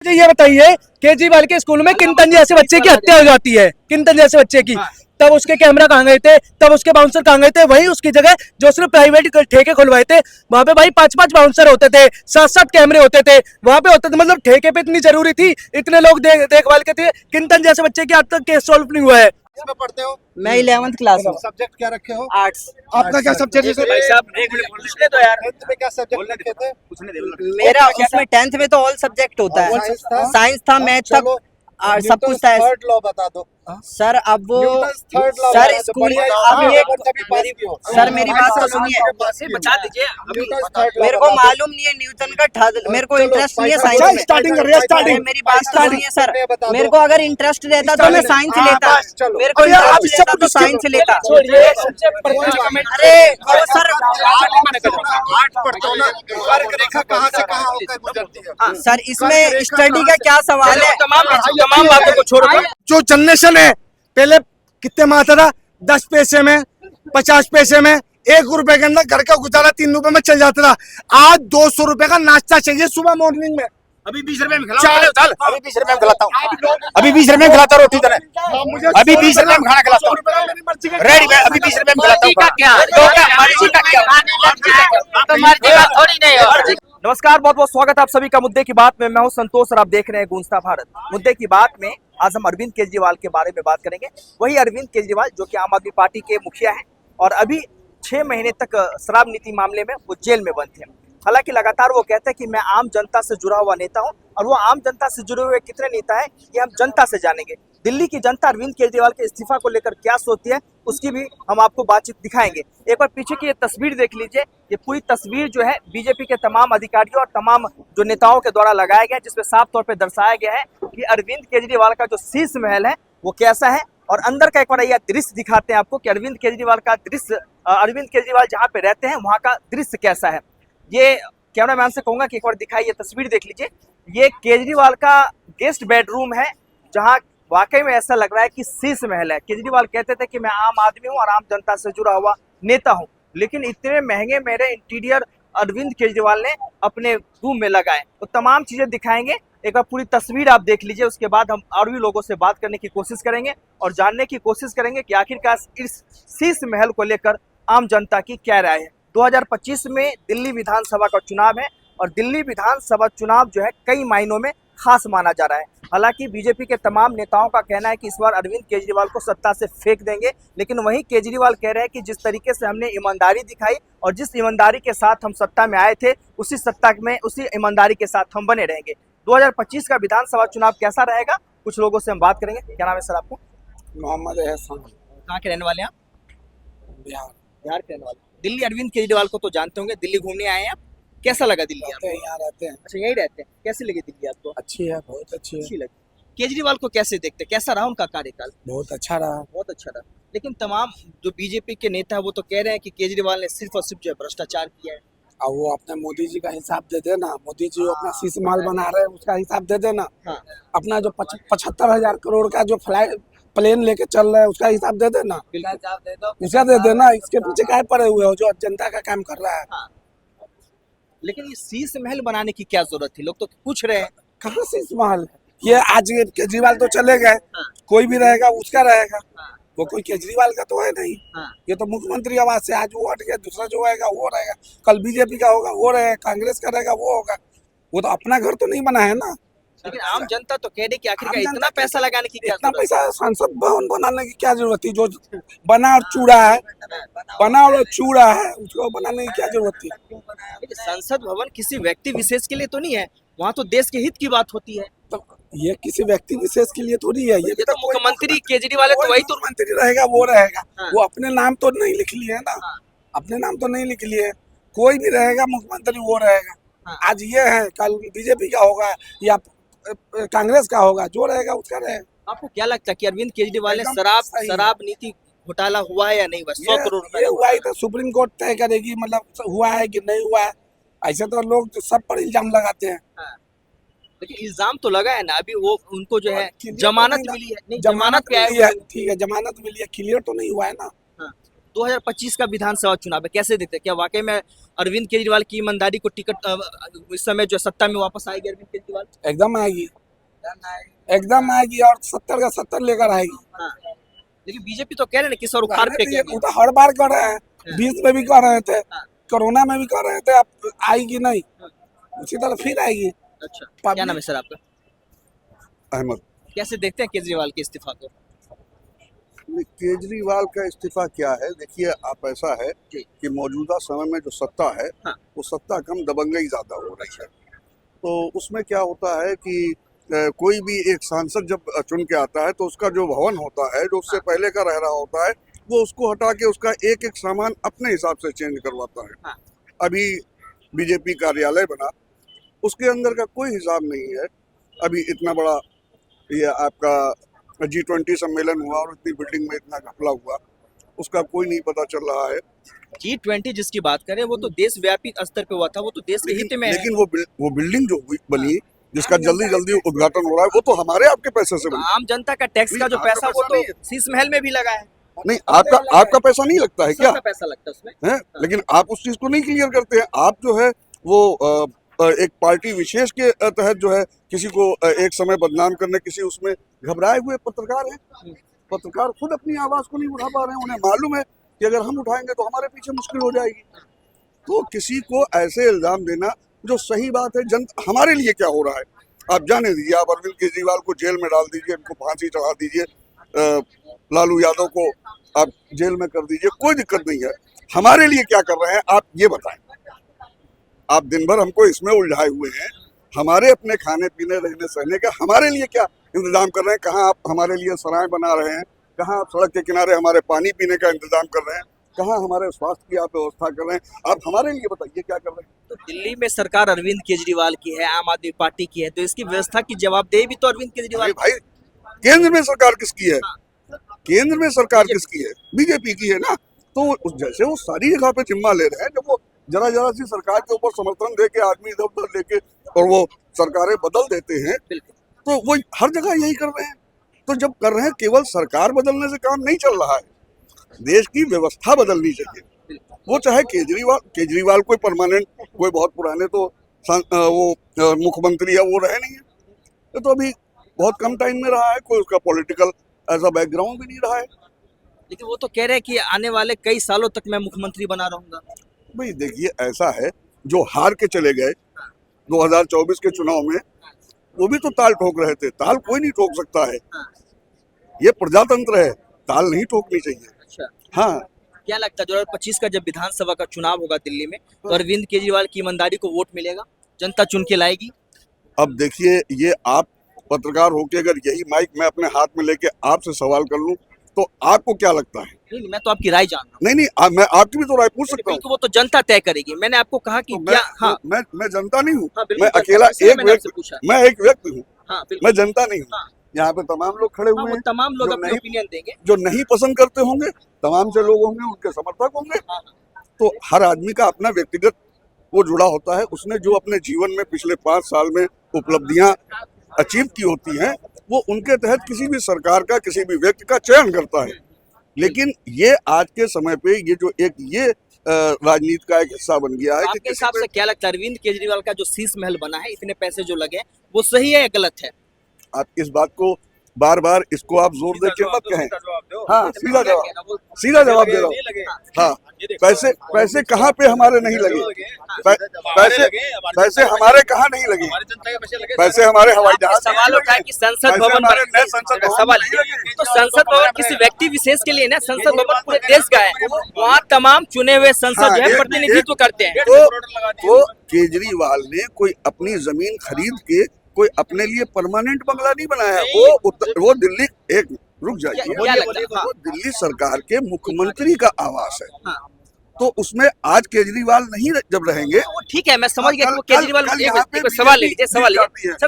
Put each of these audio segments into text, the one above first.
मुझे ये बताइए, केजरीवाल के स्कूल में किंतन जैसे बच्चे की हत्या हो जाती है, किंतन जैसे बच्चे की, तब उसके कैमरा कहाँ गए थे, तब उसके बाउंसर कहाँ गए थे? वही उसकी जगह जो उसने प्राइवेट ठेके खुलवाए थे, वहां पे भाई 5-5 बाउंसर होते थे, 7-7 कैमरे होते थे, वहां पे होते थे। मतलब ठेके पे इतनी जरूरी थी, इतने लोग देखभाल के थे। किंतन जैसे बच्चे की आज तक केस सॉल्व नहीं हुआ है। इसमें पढ़ते हो? मैं 11th क्लास में। सब्जेक्ट क्या रखे हो? आर्ट्स। आपका क्या सब्जेक्ट है? भाई साहब एक मिनट पूछने दो यार। 10th में क्या सब्जेक्ट रखे थे? पूछने दे। मेरा उसमें 10th में तो ऑल सब्जेक्ट होता है। साइंस था? साइंस था, मैथ था, और सब कुछ था। थर्ड लॉ बता दो। सर अब वो थर्ड लॉ सर स्कूल अब ये सर मेरी बात तो सुनिए, बता दीजिए अभी। मेरे को मालूम नहीं है न्यूटन का मेरे को इंटरेस्ट नहीं है साइंस में। स्टार्टिंग कर रही है, स्टार्टिंग। मेरी बात तो सुनिए सर, मेरे को अगर इंटरेस्ट रहता तो मैं साइंस लेता, मेरे को इंटरेस्ट रहता तो साइंस लेता। अरे वो सर आर्ट पढ़ते हो ना, वर्ग रेखा कहाँ से कहाँ होकर गुजरती है? सर इसमें स्टडी का क्या सवाल है? तमाम बातों को छोड़ो। जो जनरेशन है, पहले कितने में आता था? 10 पैसे में, 50 पैसे में, 1 रुपए के अंदर घर का गुजारा 3 रुपए में चल जाता था। आज 200 रुपए का नाश्ता चाहिए सुबह मॉर्निंग में। अभी 20 रुपए में खिलाओ। चल अभी 20 रुपए में खिलाता हूँ, अभी 20 रुपए में खिलाता हूँ रोटी तरह, अभी 20 रुपए में खाना खिलाता हूँ, रेडी मैं अभी 20 रुपए में खिलाता हूँ। थोड़ी नहीं। नमस्कार, बहुत बहुत स्वागत है आप सभी का मुद्दे की बात में। मैं हूं संतोष और आप देख रहे हैं गूंजता भारत। मुद्दे की बात में आज हम अरविंद केजरीवाल के बारे में बात करेंगे। वही अरविंद केजरीवाल जो कि आम आदमी पार्टी के मुखिया हैं और अभी 6 महीने तक शराब नीति मामले में वो जेल में बंद थे। हालांकि लगातार वो कहते हैं कि मैं आम जनता से जुड़ा हुआ नेता हूं, और वो आम जनता से जुड़े हुए कितने नेता हैं ये हम जनता से जानेंगे। दिल्ली की जनता अरविंद केजरीवाल के इस्तीफा को लेकर क्या सोचती है उसकी भी हम आपको बातचीत दिखाएंगे। एक बार पीछे की ये तस्वीर देख लीजिए। ये पूरी तस्वीर जो है बीजेपी के तमाम अधिकारियों और तमाम जो नेताओं के द्वारा लगाया गया है, जिसमें साफ तौर पर दर्शाया गया है कि अरविंद केजरीवाल का जो शीश महल है वो कैसा है। और अंदर का एक बार यह दृश्य दिखाते हैं आपको कि अरविंद केजरीवाल का दृश्य, अरविंद केजरीवाल जहाँ पे रहते हैं वहाँ का दृश्य कैसा है। ये कैमरामैन से कहूंगा कि एक बार दिखाइए, ये तस्वीर देख लीजिए। ये केजरीवाल का गेस्ट बेडरूम है, जहाँ वाकई में ऐसा लग रहा है कि शीश महल है। केजरीवाल कहते थे कि मैं आम आदमी हूँ और आम जनता से जुड़ा हुआ नेता हूँ, लेकिन इतने महंगे मेरे इंटीरियर अरविंद केजरीवाल ने अपने रूम में लगाए। तो तमाम चीजें दिखाएंगे, एक बार पूरी तस्वीर आप देख लीजिए। उसके बाद हम और भी लोगों से बात करने की कोशिश करेंगे और जानने की कोशिश करेंगे कि आखिरकार इस शीश महल को लेकर आम जनता की क्या राय है। 2025 में दिल्ली विधानसभा का चुनाव है और दिल्ली विधानसभा चुनाव जो है कई मायनों में खास माना जा रहा है। हालांकि बीजेपी के तमाम नेताओं का कहना है कि इस बार अरविंद केजरीवाल को सत्ता से फेंक देंगे, लेकिन वहीं केजरीवाल कह रहे हैं कि जिस तरीके से हमने ईमानदारी दिखाई और जिस ईमानदारी के साथ हम सत्ता में आए थे, उसी सत्ता में उसी ईमानदारी के साथ हम बने रहेंगे। 2025 का विधानसभा चुनाव कैसा रहेगा, कुछ लोगों से हम बात करेंगे। क्या नाम है सर आपका? मोहम्मद एहसान। कहाँ के रहने वाले हैं आप? बिहार के रहने वाले। दिल्ली अरविंद केजरीवाल को तो जानते होंगे, दिल्ली घूमने आए हैं आप, कैसा लगा दिल्ली आपको? यहाँ रहते हैं। अच्छा, यही रहते हैं। कैसी लगी दिल्ली आपको? अच्छी है, बहुत अच्छी है। अच्छी लगी। केजरीवाल को कैसे देखते, कैसा रहा उनका कार्यकाल? बहुत अच्छा रहा। बहुत अच्छा रहा, लेकिन तमाम जो बीजेपी के नेता है वो तो कह रहे हैं कि केजरीवाल ने सिर्फ और सिर्फ जो है भ्रष्टाचार किया है। और वो अपने मोदी जी का हिसाब दे देना, मोदी जी अपना शीश महल बना रहे हैं उसका हिसाब दे देना। हाँ। अपना जो 75,000 करोड़ का जो प्लेन लेके चल रहा है उसका हिसाब दे देना, उसका दे देना। इसके पीछे क्या पड़े हुए हो जो जनता का काम कर रहा है। हाँ। लेकिन ये शीश महल बनाने की क्या जरूरत थी? लोग तो पूछ रहे हैं कहाँ शीश महल है ये? आज ये केजरीवाल तो चले गए, कोई भी रहेगा उसका रहेगा, वो कोई केजरीवाल का तो है नहीं। ये तो मुख्यमंत्री आवास से आज वो हट गया, दूसरा जो रहेगा वो रहेगा, कल बीजेपी का होगा वो रहेगा, कांग्रेस का रहेगा वो होगा। वो तो अपना घर तो नहीं बना है ना। लेकिन आम जनता तो कह रही कि आखिरकार इतना पैसा लगाने की क्या इतना जरूरत पैसा संसद भवन बनाने की क्या जरूरत थी? जो बना और चूड़ा है उसको बनाने की क्या जरूरत थी? है? संसद भवन किसी व्यक्ति विशेष के लिए तो नहीं है, वहाँ तो देश के हित की बात होती है। तो ये किसी व्यक्ति विशेष के लिए थोड़ी है। ये तो मुख्यमंत्री केजरीवाल है तो वही तो मंत्री रहेगा वो रहेगा। वो अपने नाम तो नहीं लिख लिए है ना, अपने नाम तो नहीं लिख लिए। कोई भी रहेगा मुख्यमंत्री वो रहेगा। आज ये है, कल बीजेपी का होगा या कांग्रेस का होगा, जो रहेगा उसका रहेगा। आपको क्या लगता है कि अरविंद केजरीवाल ने शराब नीति घोटाला हुआ है या नहीं? बस 100 करोड़ ये हुआ ही तो सुप्रीम कोर्ट तय करेगी, मतलब हुआ है कि नहीं हुआ है। ऐसे तो लोग तो सब पर इल्जाम लगाते हैं। लेकिन इल्जाम तो लगा है ना, अभी वो उनको जो है जमानत मिली है। नहीं, जमानत मिली है, ठीक है, जमानत मिली है, क्लियर तो नहीं हुआ है ना। 2025 का विधानसभा चुनाव है, कैसे देखते हैं? क्या वाकई में अरविंद केजरीवाल की ईमानदारी को टिकट इस समय जो सत्ता में वापस आएगी अरविंद केजरीवाल? एकदम आएगी, एकदम आएगी और 70 का 70 लेकर आएगी। हाँ। लेकिन बीजेपी तो कह रहे हैं कि सर उखाड़ फेंकेंगे। वो तो हर बार कर रहे हैं, 20 में भी कर रहे थे, हाँ। कोरोना में भी कर रहे थे, अब आएगी नहीं, उसी तरह फिर आएगी। अच्छा, क्या नाम है सर आपका? अहमद। कैसे देखते हैं केजरीवाल के इस्तीफा को? केजरीवाल का इस्तीफा क्या है, देखिए आप, ऐसा है जी। कि मौजूदा समय में जो सत्ता है, हाँ। वो सत्ता कम दबंगई ज्यादा हो रही है। तो उसमें क्या होता है कि कोई भी एक सांसद जब चुन के आता है तो उसका जो भवन होता है, जो उससे पहले का रह रहा होता है, वो उसको हटा के उसका एक एक सामान अपने हिसाब से चेंज करवाता है। हाँ। अभी बीजेपी कार्यालय बना, उसके अंदर का कोई हिसाब नहीं है। अभी इतना बड़ा ये आपका G20 सम्मेलन हुआ और इतनी बिल्डिंग में इतना घपला हुआ, उसका कोई नहीं पता चल रहा है। G20 जिसकी बात करें वो तो देशव्यापी स्तर पे हुआ था, वो तो देश के हित में है। लेकिन वो बिल्डिंग जो बनी, जिसका जल्दी जल्दी उद्घाटन हो रहा है, वो तो हमारे आपके पैसे से बनी। आम जनता का टैक्स का जो नहीं, पैसा वो तो शीश महल में भी लगा है। नहीं, आपका पैसा नहीं लगता है क्या? सबका पैसा लगता है उसमें। है, लेकिन आप उस चीज को नहीं क्लियर करते हैं। आप जो है वो एक पार्टी विशेष के तहत जो है किसी को एक समय बदनाम करने, किसी उसमें घबराए हुए पत्रकार हैं। पत्रकार खुद अपनी आवाज को नहीं उठा पा रहे हैं, उन्हें मालूम है कि अगर हम उठाएंगे तो हमारे पीछे मुश्किल हो जाएगी। तो किसी को ऐसे इल्जाम देना जो सही बात है, हमारे लिए क्या हो रहा है आप जाने दीजिए। आप अरविंद केजरीवाल को जेल में डाल दीजिए, उनको फांसी चढ़ा दीजिए, लालू यादव को आप जेल में कर दीजिए, कोई दिक्कत नहीं है। हमारे लिए क्या कर रहे हैं आप ये बताएं। आप दिन भर हमको इसमें उलझाए हुए हैं, हमारे अपने खाने पीने रहने सहने का हमारे लिए क्या इंतजाम कर रहे हैं? कहाँ आप हमारे लिए सराय बना रहे हैं, कहाँ आप सड़क के किनारे हमारे पानी पीने का इंतजाम कर रहे हैं, कहाँ हमारे स्वास्थ्य की आप व्यवस्था कर रहे हैं? आप हमारे लिए बताइए क्या कर रहे हैं? तो दिल्ली में सरकार अरविंद केजरीवाल की है, आम आदमी पार्टी की है, तो इसकी व्यवस्था की जवाबदेही भी तो अरविंद केजरीवाल। भाई केंद्र में सरकार किसकी है? केंद्र में सरकार किसकी है? बीजेपी की है ना। तो जैसे वो सारी जगह पे जिम्मा ले रहे हैं, जब वो जरा जरा सी सरकार के ऊपर समर्थन दे के आदमी इधर उधर लेके और वो सरकारें बदल देते हैं, तो वो हर जगह यही कर रहे हैं। तो जब कर रहे हैं, केवल सरकार बदलने से काम नहीं चल रहा है, देश की व्यवस्था बदलनी चाहिए। वो चाहे केजरीवाल कोई परमानेंट, कोई बहुत पुराने तो वो मुख्यमंत्री है, वो रहे नहीं है। ये तो अभी बहुत कम टाइम में रहा है, कोई उसका पॉलिटिकल ऐसा बैकग्राउंड भी नहीं रहा है। लेकिन वो तो कह रहे हैं कि आने वाले कई सालों तक मैं मुख्यमंत्री बना रहूंगा। भाई देखिए, ऐसा है, जो हार के चले गए 2024 के चुनाव में, वो भी तो ताल ठोक रहे थे। ताल कोई नहीं ठोक सकता है, ये प्रजातंत्र है, ताल नहीं ठोकनी चाहिए। अच्छा, हाँ। क्या लगता है 2025 का जब विधानसभा का चुनाव होगा दिल्ली में, तो अरविंद केजरीवाल की ईमानदारी को वोट मिलेगा, जनता चुन के लाएगी? अब देखिए, ये आप पत्रकार होके अगर यही माइक मैं अपने हाथ में लेके आपसे सवाल कर लूं, तो आपको क्या लगता है? नहीं, मैं तो आपकी राय जान रहा हूँ। नहीं, मैं आपकी भी तो राय पूछ सकता हूँ। वो तो जनता तय करेगी। मैंने आपको कहा कि क्या, हाँ, मैं जनता नहीं हूँ, हाँ, मैं अकेला एक व्यक्ति, मैं एक व्यक्ति हूँ, हाँ, मैं जनता नहीं हूँ। हाँ, यहाँ पे तमाम लोग खड़े हुए हैं, तमाम लोग अपनी ओपिनियन देंगे, जो नहीं पसंद करते होंगे, तमाम से लोग होंगे, उनके समर्थक होंगे। तो हर आदमी का अपना व्यक्तिगत वो जुड़ा होता है, उसने जो अपने जीवन में पिछले 5 साल में उपलब्धियां अचीव की होती हैं, वो उनके तहत किसी भी सरकार का, किसी भी व्यक्ति का चयन करता है। लेकिन ये आज के समय पे ये जो एक ये राजनीति का एक हिस्सा बन गया है। आपके हिसाब से क्या लगता है अरविंद केजरीवाल का जो शीश महल बना है, इतने पैसे जो लगे, वो सही है या गलत है? आप इस बात को बार बार इसको आप जोर दे के मत कहें। हाँ, सीधा जवाब दे रहा हूँ। हाँ, पैसे कहाँ पे हमारे नहीं लगे? पैसे हमारे कहाँ नहीं लगे? पैसे हमारे हवाई जहाज। सवाल उठा कि संसद भवन, सवाल तो संसद भवन किसी व्यक्ति विशेष के लिए ना, संसद भवन पूरे देश का है, वहाँ तमाम चुने हुए संसद जो है प्रतिनिधित्व करते हैं। तो केजरीवाल ने कोई अपनी जमीन खरीद के कोई अपने लिए परमानेंट बंगला नहीं बनाया है। वो दिल्ली, एक रुक जाइए, वो दिल्ली सरकार के मुख्यमंत्री का आवास है। हाँ। तो उसमें आज केजरीवाल नहीं जब रहेंगे, ठीक है, मैं समझ गया कि वो केजरीवाल। सवाल ले लीजिए,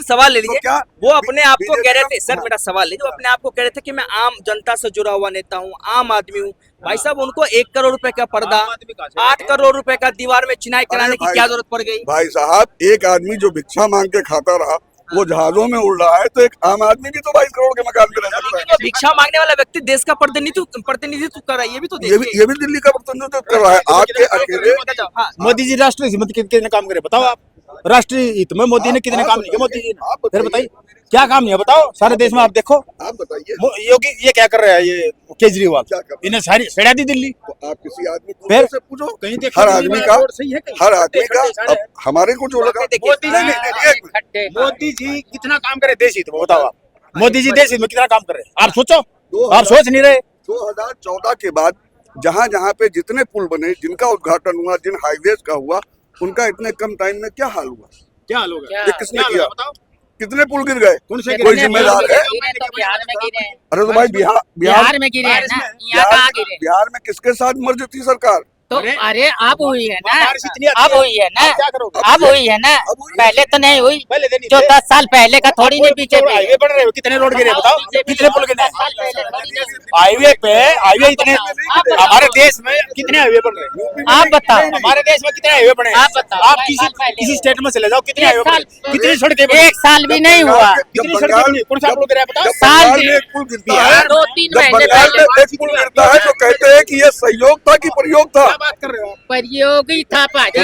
सवाल ले लीजिए। वो अपने आप को कह रहे थे, सर मेरा सवाल लीजिए, वो अपने आप को कह रहे थे कि मैं आम जनता से जुड़ा हुआ नेता हूँ, आम आदमी हूँ। भाई साहब, उनको 1 करोड़ रुपए का पर्दा, 8 करोड़ रुपए का दीवार में चिनाई कराने की क्या जरूरत पड़ गई? भाई साहब, एक आदमी जो भिक्षा मांग के खाता रहा, वो जहाजों में उड़ रहा है, तो एक आम आदमी भी तो 22 करोड़ के मकान में रह सकता है। लेकिन वो भिक्षा मांगने वाला व्यक्ति देश का प्रतिनिधित्व कर रहा है, ये भी तो ये भी दिल्ली का प्रतिनिधित्व कर रहा है। आपके अकेले हाँ, मोदी जी राष्ट्रीय हित में कितने काम करे बताओ आप। राष्ट्रीय हित में मोदी ने कितने काम नहीं किए मोदी जी ने, फिर बताइए क्या काम नहीं है बताओ। सारे देश में आप देखो आप बताइए योगी ये क्या कर रहा है, ये केजरीवाल क्या कर रहा है? इन्हें सारी सड़ा दी दिल्ली। तो आप किसी आदमी को फिर से पूछो, कहीं देखो हर आदमी का सही है कहीं? हर आदमी का अब हमारे को जो लगा देखिए, नहीं, एक मिनट। मोदी जी कितना काम करे देश हित में बताओ आप। मोदी जी देश हित में कितना काम कर रहे हैं आप सोचो, आप सोच नहीं रहे। 2014 के बाद जहाँ जहाँ पे जितने पुल बने, जिनका उद्घाटन हुआ, जिन हाईवेज का हुआ, उनका इतने कम टाइम में क्या हाल हुआ? क्या हाल होगा, ये किसने क्या किया? हाल बताओ। कितने पुल गिर गए? कौन से कोई जिम्मेदार है? तो बिहार में गिरे हैं। अरे तो भाई बिहार में गिरे हैं ना, यहाँ कहाँ गिरे? बिहार में किसके साथ मर्ज थी सरकार? तो अरे अब हुई है ना, बारिश इतनी आती अब हुई है ना, क्या करोगे? अब हुई है ना, अब हुई है। पहले तो नहीं हुई। पहले दिन जो 10 साल पहले का थोड़ी नहीं पीछे भी। हाईवे बन रहे हो, कितने रोड गिरे बताओ, कितने पुल गिरे हाईवे पे? हाईवे इतने हमारे देश में कितने हाईवे बन रहे हैं? आप बताओ, हमारे देश में कितने हाईवे बने हैं? आप बताओ, आप 5 साल पहले किसी स्टेट में चले जाओ, कितने एक हाईवे बने? साल- कितनी सड़कें बनी? 1 साल भी नहीं हुआ। कितनी सड़कें बनी? कौन सा पुल गिरा है बताओ। जब साल बंगाल भी- में एक पुल गिरता है, 2-3 जब महीने बंगाल पहले में एक पुल गिरता है तो कहते हैं कि ये सहयोग था कि प्रयोग था। क्या बात कर रहे हो आप? प्रतियोगी था पाजी।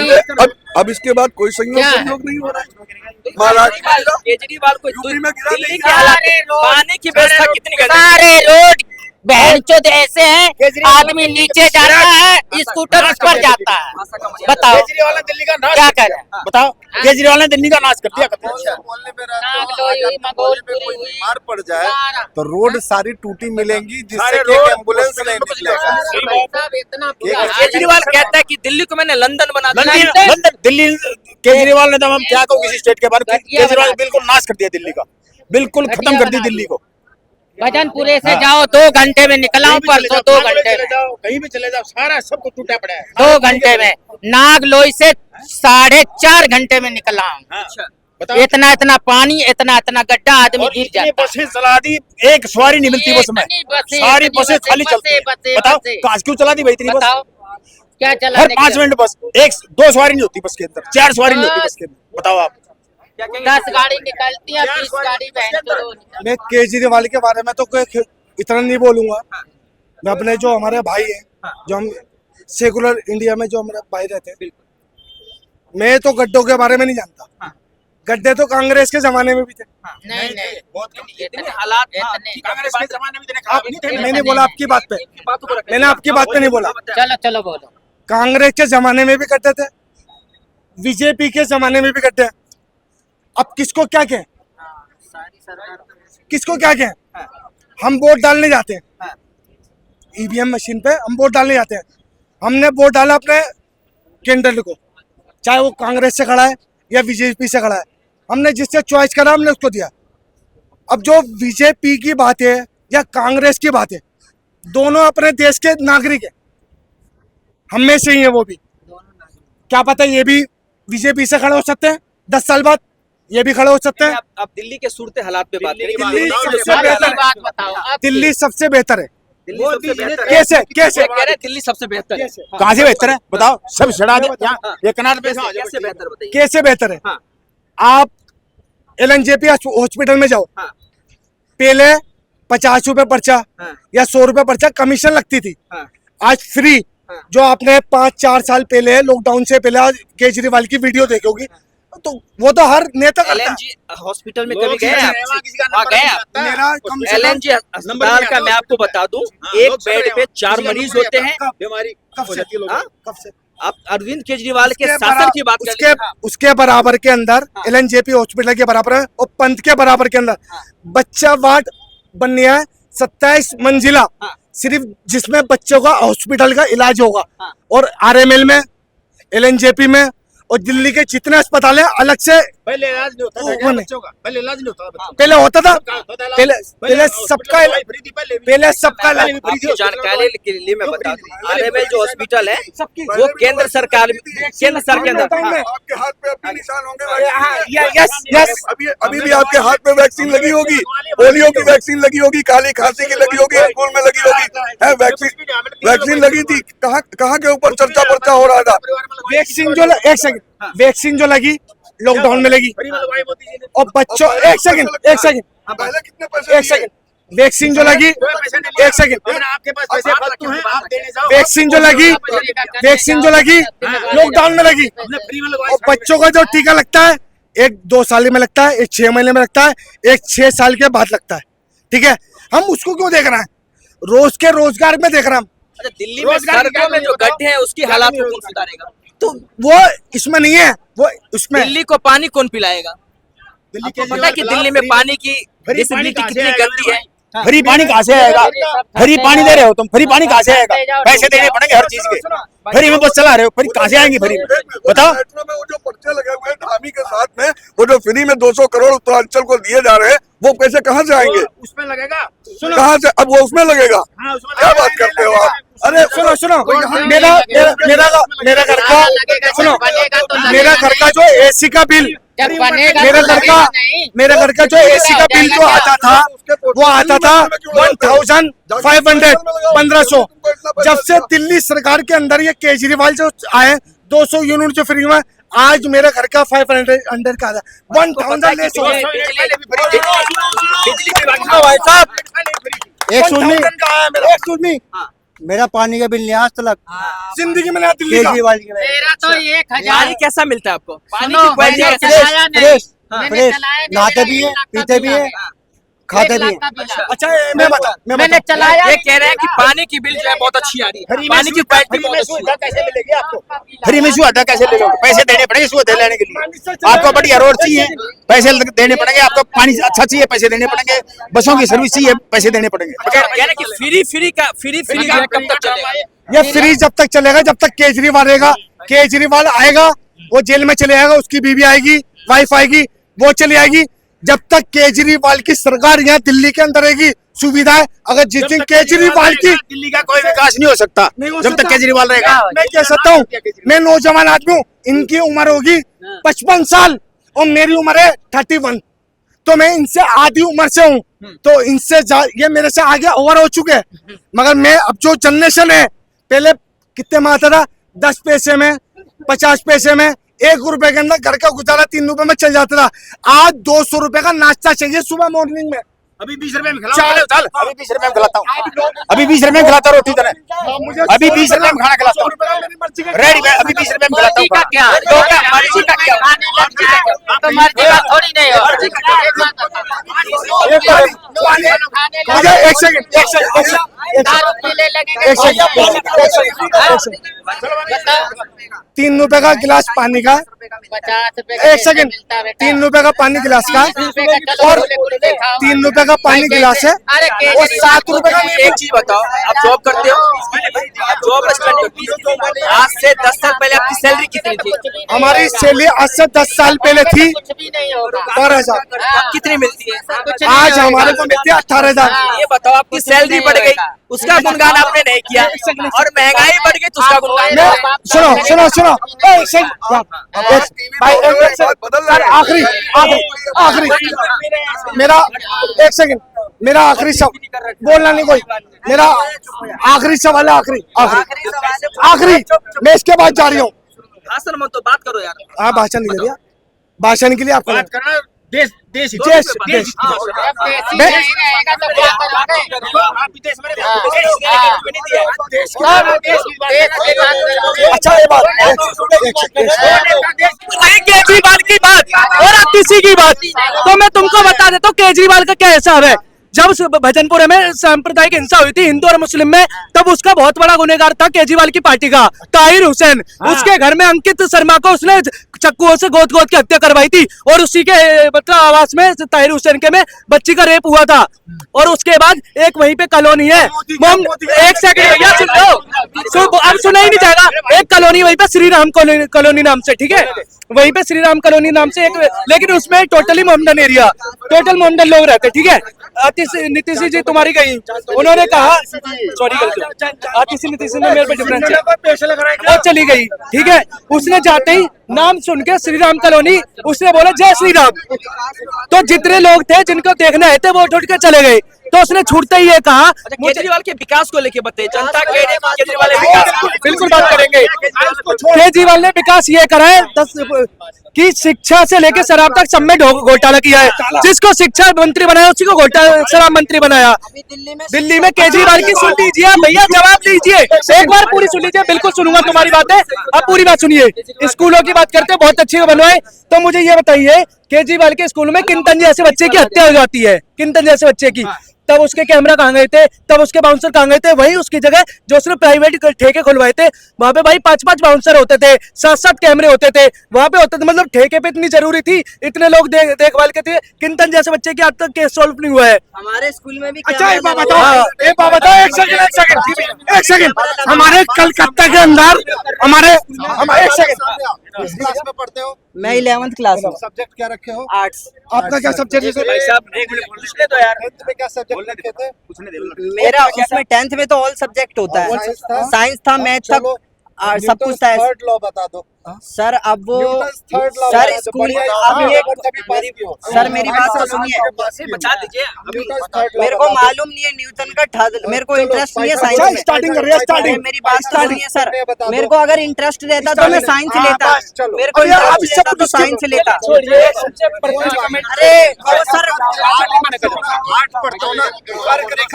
अब इसके बाद कोई संयोग क्या? संयोग नहीं हो रहा है। महाराष्ट्र में गिरा, केजरीवाल को यूपी में गिरा, दिल्ली नहीं के गिरा। हालात पानी की व्यवस्था कितनी गंदी है? सारे रोड बहनचोद ऐसे हैं, आदमी नीचे जाता है, स्कूटर उस पर जाता है। बताओ केजरीवाल ने दिल्ली का नाश क्या कर करें? दिया। बताओ केजरीवाल ने दिल्ली का नाश कर दिया। नागलोई हुई, मंगोलपुरी हुई, बीमार पड़ जाए सारा। तो रोड सारी टूटी मिलेंगी, जिससे सारे कि रोड एक एम्बुलेंस नहीं निकलेगा। सब इतना बुरा हाल है। केजरीवाल कहता है कि दिल्ली को मैंने लंदन बना दिया। लंदन दिल्ली केजरीवाल ने तो हम क्या कहूँ किसी स्टेट के बारे में, केजरीवाल ने बिल्कुल नाश कर दिया दिल्ली का, बिल्कुल खत्म कर दी दिल्ली को। भजनपुरे से जाओ 2 घंटे में निकला हूँ, परसों 2 घंटे में, कहीं भी चले जाओ सारा सब कुछ टूटा पड़ा है। 2 घंटे में। नागलोई से 4.5 घंटे में निकला हूँ। अच्छा, बताओ इतना इतना पानी, इतना इतना गड्ढा, आदमी और गिर इतनी जाता है। बसें चला दी, एक सवारी नहीं मिलती बस में, इतनी बसें, सारी इतनी बसें खाली बसें, चलती हैं। बसें, बताओ बसें। काश क्यों चला दी भाई इतनी बस? बताओ क्या चला? हर 5 मिनट बस 1-2 सवारी नहीं होती बस के अंदर, 4 सवारी नहीं होती बस के अंदर। बताओ आप 10 गाड़ी निकलती है, 20 गाड़ी बहन तो रोज निकलती है। मैं केजरीवाल के बारे में तो कोई इतना नहीं बोलूंगा। मैं अपने जो हमारे भाई हैं, जो हम सेकुलर इंडिया में जो हमारे भाई रहते हैं, मैं तो गड्ढों के बारे में नहीं जानता। गड्ढे तो कांग्रेस के जमाने में भी थे। नहीं नहीं, बहुत कम इतने हालात इतने। कांग्रेस के जमाने में इतने खराब नहीं थे। मैंने बोला आपकी बात पे, मैंने आपकी बात पे नहीं बोला। चलो चलो बोलो। कांग्रेस के जमाने में भी गड्ढे थे, बीजेपी के जमाने में भी गड्ढे हैं। अब किसको क्या कहें, किसको क्या कहें? हम वोट डालने जाते हैं, ईवीएम मशीन पे हम वोट डालने जाते हैं। हमने वोट डाला अपने कैंडिडेट को, चाहे वो कांग्रेस से खड़ा है या बीजेपी से खड़ा है। हमने जिससे चॉइस करा हमने उसको दिया। अब जो बीजेपी की बात है या कांग्रेस की बात है, दोनों अपने देश के नागरिक है, हम में से ही है वो भी। क्या पता ये भी बीजेपी से खड़े हो सकते हैं 10 साल बाद, ये भी खड़े हो सकते हैं। अब दिल्ली के सूरत हालात पे बात करें। दिल्ली सबसे अब बेहतर की है, बात बताओ। अब दिल्ली सबसे बेहतर है। दिल्ली सबसे बेहतर है। कैसे कैसे कह रहे हैं दिल्ली सबसे बेहतर है। कहाँ से बेहतर है बताओ? सब सड़ा दे यहाँ, ये कनाट पे कैसे कैसे बेहतर बताइए। कैसे बेहतर है? हाँ। आप LNJP हॉस्पिटल में जाओ, हाँ। पहले 50 रुपए पर्चा हाँ। या 100 रुपए पर्चा कमीशन लगती थी, हाँ। आज फ्री। हाँ। जो आपने 5-4 साल पहले लॉकडाउन से पहले आज केजरीवाल की वीडियो देखी होगी, तो वो तो हर नेता करता है। LNG हॉस्पिटल में कभी गए आप? वहाँ गए आप? मेरा कम से कम LNG अस्पताल का मैं आपको बता दूं, एक बेड पे 4 मरीज होते हैं। बीमारी कब से हाँ? कब से आप अरविंद केजरीवाल के उसके शासन की बात कर उसके उसके बराबर के अंदर LNJP हॉस्पिटल के बराबर है, और पंत के बराबर के अंदर बच्चा वार्ड बननी है 27 मंजिला, हाँ। सिर्फ जिसमें बच्चों का हॉस्पिटल का इलाज होगा। हाँ। और RML में, LNJP में और दिल्ली के जितने अस्पताल है अलग से पहले इलाज नहीं होता था क्या बच्चों का? पहले इलाज नहीं होता था बच्चों पहले होता था। का। पहले सबका पहले सबका इलाज आपकी जानकारी के लिए मैं बता दूं, RML जो हॉस्पिटल है वो केंद्र सरकार के अंदर। आपके हाथ पे अभी निशान होंगे। यस यस अभी भी आपके हाथ पे वैक्सीन लगी होगी, पोलियो की वैक्सीन लगी होगी, काली खांसी की लगी होगी, स्कूल में लगी होगी। है वैक्सीन लगी थी। कहाँ के ऊपर चर्चा पर्चा हो रहा था? वैक्सीन जो एक सेकंड, वैक्सीन जो लगी लॉकडाउन मिलेगी। और बच्चों एक सेकंड पहले कितने पैसे एक सेकंड वैक्सीन जो लगी एक सेकंड आपके पास पैसे फालतू हैं, आप देने जाओ। वैक्सीन जो लगी लॉकडाउन में लगी। और बच्चों का जो टीका लगता है एक 2 साल में लगता है, एक 6 महीने में लगता है, एक 6 साल के बाद लगता है। ठीक है, हम उसको क्यों देख रहे हैं? रोज के रोजगार में देख रहे हैं हम। अच्छा, दिल्ली में सड़कों में जो गड्ढे हैं उसकी हालात को कौन सुधारेगा? तो वो इसमें नहीं है, वो उसमें दिल्ली को पानी कौन पिलाएगा? आपको पता है कि दिल्ली में पानी की विजिबिलिटी कितनी गंदी है? फ्री पानी कहाँ से आएगा? फ्री पानी दे रहे हो तुम, फ्री पानी कहाँ से आएगा? पैसे देने पड़ेंगे हर चीज के। फ्री में बस चला रहे हो, फ्री कहाँ से आएंगे? फ्री में बताओ। मेट्रो में वो जो पर्चे लगे हुए हैं धामी के साथ में, वो जो फ्री में 200 करोड़ उत्तरांचल को दिए जा रहे हैं, वो पैसे कहाँ से आएंगे? उसमें लगेगा। कहाँ से? अब वो उसमें लगेगा? क्या बात करते हो आप? अरे सुनो मेरा घर का सुनो, मेरा घर का जो एसी का बिल, मेरे घर का जो एसी का बिल जो आता था वो आता था 1500 1500। जब से दिल्ली सरकार के अंदर ये केजरीवाल जो आए 200 यूनिट जो फ्री में, आज मेरे घर का 500 का था 1000 लेस हो गया। भाई साहब एक सुननी मेरा पानी का बिल नहीं आज तक जिंदगी में नहीं दिल्ली का। केजरीवाल की वजह मेरा तो 1000 पानी कैसा मिलता है आपको? पानी सुनो, की क्वालिटी मैंने कैसी है? चलाया नहीं। फ्रेश मैंने फ्रेश चलाया नहीं, नहाते भी मेरा है, 1 लाख पीते का भी बिल है, आया। खाते 1 भी लाख है। का बिल आया। अच्छा मैं मैंने चलाया ये कह रहे हैं कि पानी की बिल जो है बहुत अच्छी आ रही है, पानी की क्वालिटी बहुत अच्छी है। कैसे मिलेगी आपको? फ्री में सुविधा कैसे ले लोगे? पैसे देने पड़ेंगे सुविधा लेने के लिए। आपको बढ़िया रोड चाहिए, पैसे देने पड़ेंगे। आपको पानी अच्छा चाहिए, पैसे देने पड़ेंगे। बसों की सर्विस चाहिए, पैसे देने पड़ेंगे। यानी कि फ्री का कब तक चलेगा? ये फ्री जब तक चलेगा जब तक केजरीवाल रहेगा। केजरीवाल आएगा वो जेल में चले जाएगा, उसकी बीवी आएगी, वाइफ आएगी, वो चली आएगी। जब तक केजरीवाल की सरकार यहाँ दिल्ली के अंदर रहेगी सुविधा है। अगर जिस दिन केजरीवाल की दिल्ली का कोई विकास नहीं हो सकता जब तक केजरीवाल रहेगा। मैं कह सकता हूँ, मैं नौजवान आदमी हूँ, इनकी उम्र होगी 55 साल और मेरी उम्र है 31, तो मैं इनसे आधी उम्र से हूँ, तो इनसे ये मेरे से आगे ओवर हो चुके हैं। मगर मैं अब जो जनरेशन है, पहले कितने में आता था? 10 पैसे में, 50 पैसे में, 1 रुपए के अंदर घर का गुजारा 3 रुपए में चल जाता था। आज 200 रुपए का नाश्ता चाहिए सुबह मॉर्निंग में। अभी 20 रुपए में खिलाता हूँ। अभी 20 रुपए में खिलाता हूँ। अभी 20 रुपए में खिलाता रोटी तरह। अभी 20 रुपए में खाना खिलाता हूँ। रेडी में अभी 20 रुपए में खिलाता हूँ। का क्या? मर्जी का क्या? खाने लग जाए तो मर्जी का थोड़ी नहीं हो। मुझे एक सेकंड दारू पीने लगेंगे। 3 रुपए का गिलास पानी का, 50 रुपए एक सेकंड, 3 रुपए का पानी गिलास का और 3 रुपए का पानी गिलास है और 7 रुपए का। एक चीज बताओ, आप जॉब करते हो, आप जॉब स्टूडेंट हो, आज से 10 साल पहले आपकी सैलरी कितनी थी? हमारी सैलरी आज से 10 साल पहले थी कुछ भी नहीं होगा। 12,000, अब कितनी मिलती है? कुछ नहीं आज होगा। हमारे को मिलती है 18,000। ये बताओ, आपकी सैलरी बढ़ गई, उसका गुणगान आपने नहीं किया, और महंगाई बढ़ गई तो उसका गुणगान मैं नहीं। सुनो भाई आखिरी मेरा एक सेकंड, मेरा आखिरी शब्द बोलना नहीं कोई, मेरा आखिरी सवाल है, आखिरी मैं इसके बाद जा रही हूँ। भाषण मत तो बात करो यार। हाँ भाषण नहीं दे रहा, भाषण के लिए आपको बात करना देश देश देश जब देश ही नहीं रहेगा तो क्या करोगे? आप विदेश में अच्छा ये बात केजरीवाल की बात और अब किसी की बात, तो मैं तुमको बता देता हूँ केजरीवाल का क्या हिसाब है। जब भजनपुर में सांप्रदायिक हिंसा हुई थी हिंदू और मुस्लिम में, तब उसका बहुत बड़ा गुनहगार था केजरीवाल की पार्टी का ताहिर हुसैन। उसके घर में अंकित शर्मा को उसने चक्कुओं से गोद के हत्या करवाई थी, और उसी के मतलब आवास में ताहिर हुसैन के में बच्ची का रेप हुआ था। और उसके बाद एक वहीं पे कॉलोनी है, एक सेकंड भैया सुन लो, अब सुना ही नहीं जाएगा। एक कॉलोनी वहीं पे श्री राम कॉलोनी नाम से, ठीक है, वहीं पे श्री राम कॉलोनी नाम से एक, लेकिन उसमें totally Mohammedan area, total Mohammedan लोग रहते, ठीक है। नीतीश जी तुम्हारी गई, उन्होंने कहा सॉरी गलती, नीतीश ने मेरे पे डिफरेंस है, और चली गई, ठीक है। उसने जाते ही नाम सुन के श्री राम कॉलोनी, उसने बोला जय श्री राम, तो जितने लोग थे जिनको देखने आए थे वो उठ के चले गए। तो उसने छूटते ही ये कहा, केजरीवाल के विकास को लेके बताइए, जनता कह रही है कि केजरीवाल ने विकास बिल्कुल बात करेंगे। केजरीवाल ने विकास ये करा है, कि शिक्षा से लेकर शराब तक सब में घोटाला किया है। जिसको शिक्षा मंत्री बनाया उसी को शराब मंत्री बनाया। दिल्ली में केजरीवाल की सुन लीजिए भैया, जवाब लीजिए एक बार पूरी सुन लीजिए। बिल्कुल सुनूंगा तुम्हारी बातें, अब पूरी बात सुनिए। स्कूलों की बात करते हैं, बहुत अच्छी बनवाए। तो मुझे ये बताइए, केजरीवाल के स्कूल में किंतन जैसे बच्चे की हत्या हो जाती है, किंतन जैसे बच्चे की, तब उसके कैमरा कहाँ गए थे, तब उसके बाउंसर कहाँ गए थे? वहीं उसकी जगह जो उसने प्राइवेट ठेके खुलवाए थे, वहां पे भाई 5-5 बाउंसर होते थे, 7-7 कैमरे होते थे, वहां पे होते थे। मतलब ठेके पे इतनी जरूरी थी, इतने लोग देखभाल के थे। किंतन जैसे बच्चे की आज तक केस सॉल्व नहीं हुआ है। हमारे स्कूल में भी अच्छा एक बात बताओ, एक सेकंड हमारे कलकत्ता के अंदर हमारे एक सेकंड में पढ़ते हो? मैं 11th क्लास में, सब्जेक्ट क्या रखे हो? आर्ट्स। आपका क्या सब्जेक्ट है? भाई साहब एक मिनट पूछने दो यार। 10th में क्या सब्जेक्ट रखे थे? मेरा उसमें 10th में तो ऑल सब्जेक्ट होता है, साइंस था, मैथ था, और सब कुछ था। थर्ड लॉ बता दो। सर अब वो थर्ड लॉ सर स्कूल अब ये सर मेरी बात तो सुनिए, बता दीजिए मेरे को मालूम नहीं है न्यूटन का मेरे को इंटरेस्ट नहीं है साइंस में। स्टार्टिंग कर रही है, स्टार्टिंग। मेरी बात तो सुनिए सर, मेरे को अगर इंटरेस्ट रहता तो मैं साइंस लेता, मेरे को इंटरेस्ट रहता तो साइंस लेता। अरे वो सर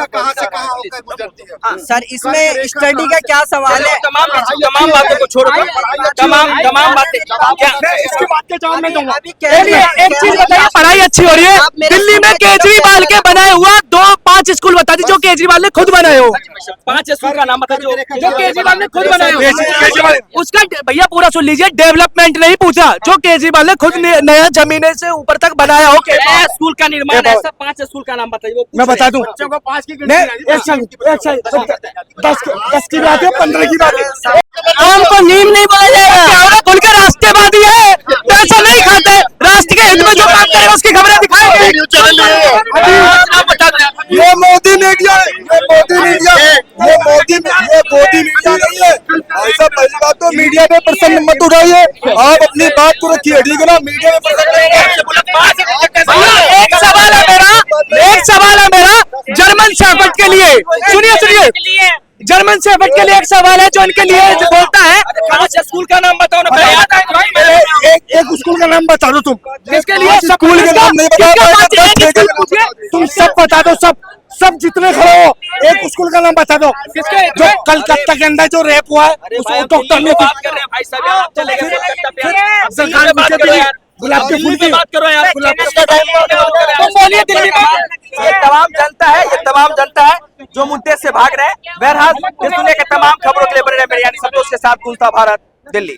कहाँ से कहाँ होकर गुजरती है? सर इसमें स्टडी का क्या सवाल है? तमाम बातों को छोड़ो, तमाम बातें क्या इसके बाद के जवाब मैं दूंगा। अभी कह रही है, एक चीज बताइए, पढ़ाई अच्छी हो रही है दिल्ली में? केजरीवाल के बनाए हुआ 2-5 स्कूल बता दी जो केजरीवाल ने खुद बनाए हो। 5 स्कूल का नाम बता जो केजरीवाल ने खुद बनाया हो। उसका भैया पूरा सुन लीजिए, डेवलपमेंट नहीं पूछा, जो केजरीवाल ने खुद नया जमीने से ऊपर तक बनाया हो। स्कूल का निर्माण ऐसा 5 स्कूल का नाम बताइए, वो मैं बता दूं। एक सेकंड 10 की बात है, 15 की बात है। हमको नीम नहीं बोला जाएगा, खुल के राष्ट्रवादी है, पैसा नहीं खाते, राष्ट्र के हित में जो काम करे उसकी खबरें दिखाएंगे। ये मोदी मीडिया है, ये मोदी मीडिया नहीं है। ऐसा पहली बात तो मीडिया पे प्रसन्न मत उठाइए, आप अपनी बात को रखिए, ठीक है ना? मीडिया में एक सवाल है मेरा जर्मन शेफर्ड के लिए। सुनिए जर्मन शेफर्ड के लिए एक सवाल है जो इनके लिए बोलता है। 5 स्कूल का नाम बताओ ना यार। एक स्कूल का नाम बता दो तुम। किसके लिए? स्कूल के नाम नहीं बता, तुम सब बता दो, सब जितने खड़े हो एक स्कूल का नाम बता दो। किसके? जो कलकत्ता के अंदर जो रेप हुआ है उस डॉक्टर ने बात कर रहे हैं भाई साहब, आप चलेगा सरकार बात करो यार, गुलाब के फूल की बात करो यार। तुम बोलिए दिल्ली में। ये तमाम जनता है जो मुद्दे से भाग रहे हैं। बहरहाल इस दुनिया के तमाम खबरों के लिए बने रहे मेरे यानी संतोष के साथ गुंजता भारत, दिल्ली।